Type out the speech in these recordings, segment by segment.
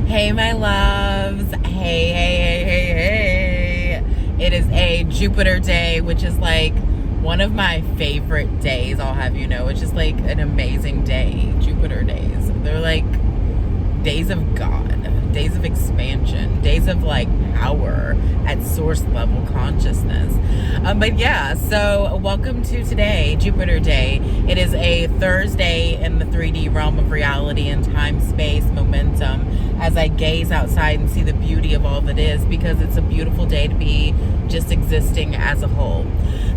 Hey, my loves. Hey. It is a Jupiter day, which is like one of my favorite days, I'll have you know. It's just like an amazing day. Jupiter days. They're like days of God, days of expansion, days of like power at source level consciousness. But yeah, so welcome to today, Jupiter Day. It is a Thursday in the 3D realm of reality and time, space, momentum, as I gaze outside and see the beauty of all that is, because it's a beautiful day to be just existing as a whole.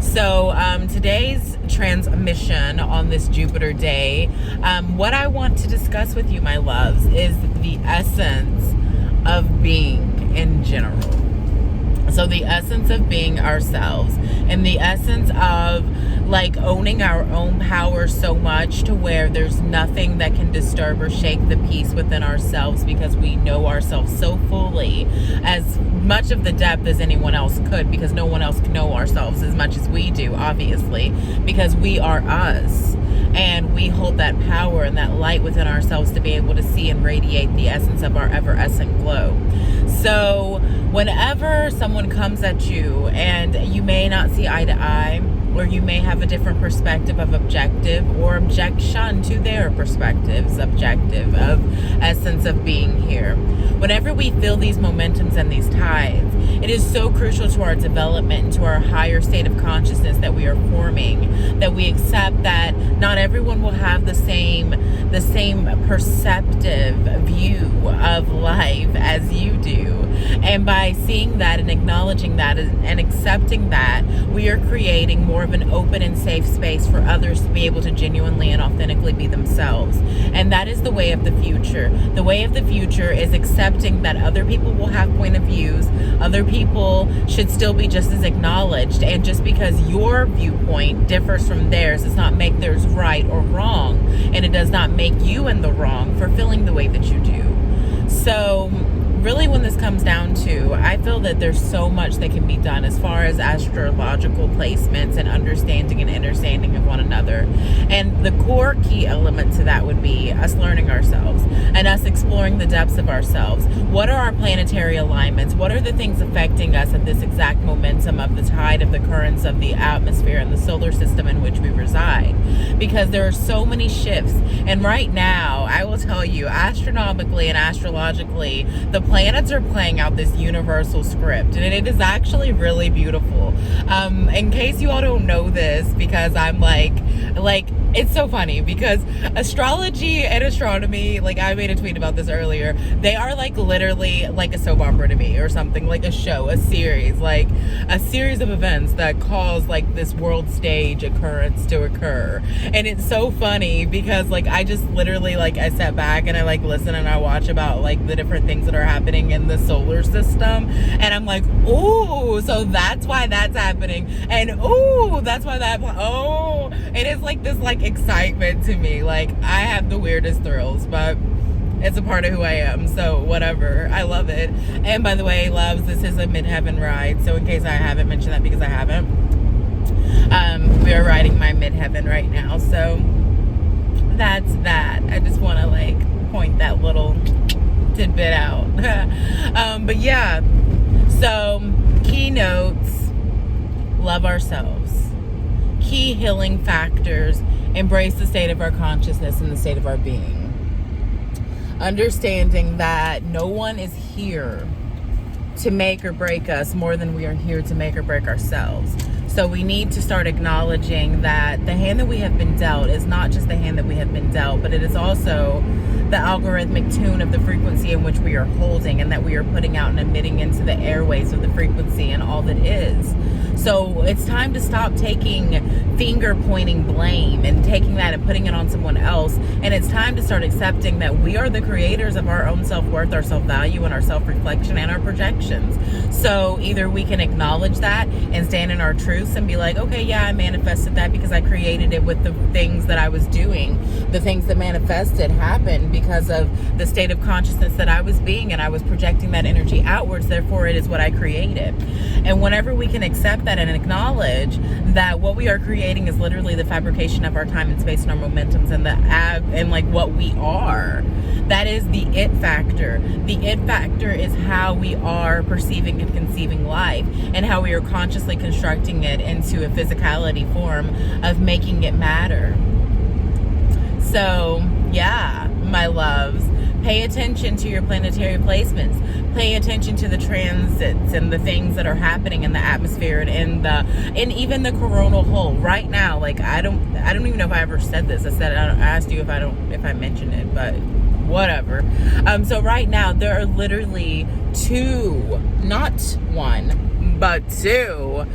So today's transmission on this Jupiter day, what I want to discuss with you, my loves, is the essence of being in general. So the essence of being ourselves, and the essence of like owning our own power so much to where there's nothing that can disturb or shake the peace within ourselves, because we know ourselves so fully, as much of the depth as anyone else could, because no one else can know ourselves as much as we do, obviously, because we are us. And we hold that power and that light within ourselves to be able to see and radiate the essence of our ever-essent glow. So whenever someone comes at you and you may not see eye to eye, or you may have a different perspective of objective or objection to their perspectives, objective of essence of being here. Whenever we feel these momentums and these tides, it is so crucial to our development and to our higher state of consciousness that we are forming, that we accept that not everyone will have the same perceptive view of life as you do. And by seeing that and acknowledging that and accepting that, we are creating more of an open and safe space for others to be able to genuinely and authentically be themselves. And that is the way of the future. The way of the future is accepting that other people will have point of views, other people should still be just as acknowledged, and just because your viewpoint differs from theirs does not make theirs right or wrong, and it does not make you in the wrong for feeling the way that you do. So really, when this comes down to, I feel that there's so much that can be done as far as astrological placements and understanding and understanding of one another. And the core key element to that would be us learning ourselves and us exploring the depths of ourselves. What are our planetary alignments? What are the things affecting us at this exact momentum of the tide of the currents of the atmosphere and the solar system in which we reside? Because there are so many shifts. And right now, I will tell you, astronomically and astrologically, the planets are playing out this universal script, and it is actually really beautiful. In case you all don't know this, because I'm like it's so funny, because astrology and astronomy, like I made a tweet about this earlier, they are like literally like a soap opera to me, or something, like a show, a series of events that cause like this world stage occurrence to occur. And it's so funny because like I just literally like I sat back and I like listen and I watch about like the different things that are happening in the solar system, and I'm like, oh, so that's why that's happening, and oh, that's why that, oh, it is like this like excitement to me. Like I have the weirdest thrills, but it's a part of who I am, so whatever, I love it. And by the way, loves, this is a midheaven ride, so in case I haven't mentioned that, because I haven't, we are riding my midheaven right now, so that's that. I just want to like point that little tidbit out. But yeah, so keynotes: love ourselves. Key healing factors: embrace the state of our consciousness and the state of our being. Understanding that no one is here to make or break us more than we are here to make or break ourselves. So we need to start acknowledging that the hand that we have been dealt is not just the hand that we have been dealt, but it is also the algorithmic tune of the frequency in which we are holding, and that we are putting out and emitting into the airways of the frequency and all that is. So it's time to stop taking finger pointing blame and taking that and putting it on someone else. And it's time to start accepting that we are the creators of our own self-worth, our self-value, and our self-reflection and our projections. So either we can acknowledge that and stand in our truths and be like, okay, yeah, I manifested that because I created it with the things that I was doing. The things that manifested happened because of the state of consciousness that I was being, and I was projecting that energy outwards. Therefore, it is what I created. And whenever we can accept accept that and acknowledge that what we are creating is literally the fabrication of our time and space and our momentums and like what we are. That is the it factor. The it factor is how we are perceiving and conceiving life, and how we are consciously constructing it into a physicality form of making it matter. So yeah, my loves, pay attention to your planetary placements. Pay attention to the transits and the things that are happening in the atmosphere and even the coronal hole right now. Like I don't even know if I ever said this. I asked you if I mentioned it, but whatever. So right now there are literally two, not one, but two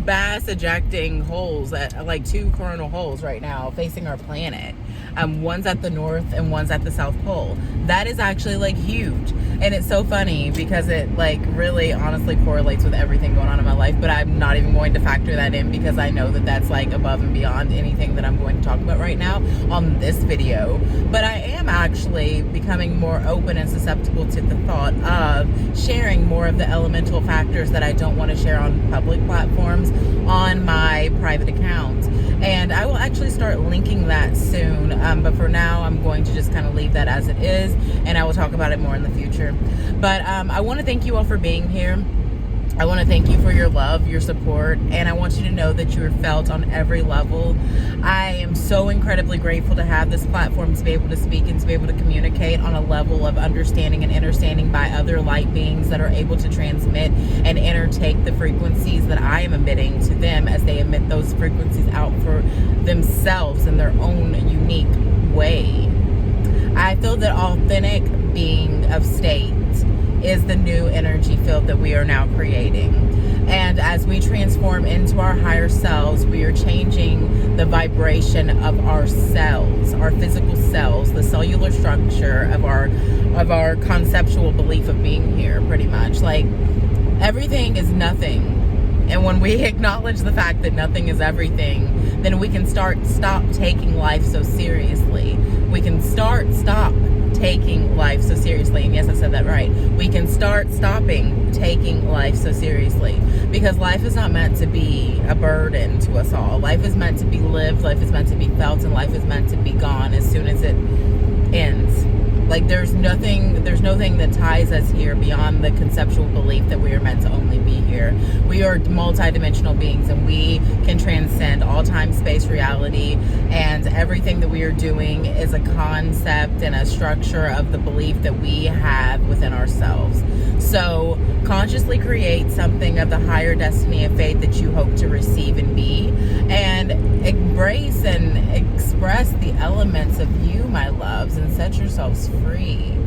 mass ejecting holes, like two coronal holes right now facing our planet. One's at the north and one's at the south pole. That is actually like huge, and it's so funny because it like really honestly correlates with everything going on in my life, but I'm not even going to factor that in because I know that that's like above and beyond anything that I'm going to talk about right now on this video. But I am actually becoming more open and susceptible to the thought of sharing more of the elemental factors that I don't want to share on public platforms on my private account. And I will actually start linking that soon, but for now I'm going to just kind of leave that as it is, and I will talk about it more in the future. But I want to thank you all for being here. I want to thank you for your love, your support, and I want you to know that you are felt on every level. I am so incredibly grateful to have this platform to be able to speak and to be able to communicate on a level of understanding and understanding by other light beings that are able to transmit and intertake the frequencies that I am emitting to them as they emit those frequencies out for themselves in their own unique way. I feel that authentic being of state is the new energy field that we are now creating. And as we transform into our higher selves, we are changing the vibration of our cells, our physical cells, the cellular structure of our conceptual belief of being here, pretty much. Like, everything is nothing. And when we acknowledge the fact that nothing is everything, then we can stop taking life so seriously. We can stop taking life so seriously. And yes, I said that right. We can stopping taking life so seriously, because life is not meant to be a burden to us all. Life is meant to be lived, life is meant to be felt, and life is meant to be gone as soon as it ends. Like there's nothing that ties us here beyond the conceptual belief that we are meant to only be here. We are multidimensional beings, and we can transcend all time, space, reality, and everything that we are doing is a concept and a structure of the belief that we have within ourselves. So consciously create something of the higher destiny of faith that you hope to receive and be, and embrace and express the elements of you, my loves, and set yourselves free.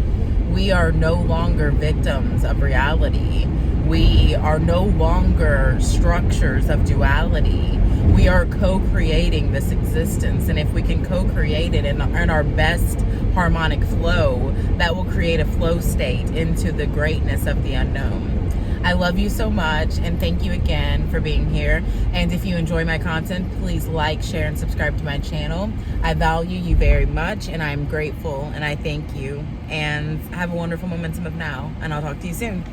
We are no longer victims of reality. We are no longer structures of duality. We are co-creating this existence, and if we can co-create it in our best harmonic flow, that will create a flow state into the greatness of the unknown. I love you so much, and thank you again for being here. And if you enjoy my content, please like, share, and subscribe to my channel. I value you very much, and I'm grateful, and I thank you. And have a wonderful momentum of now, and I'll talk to you soon.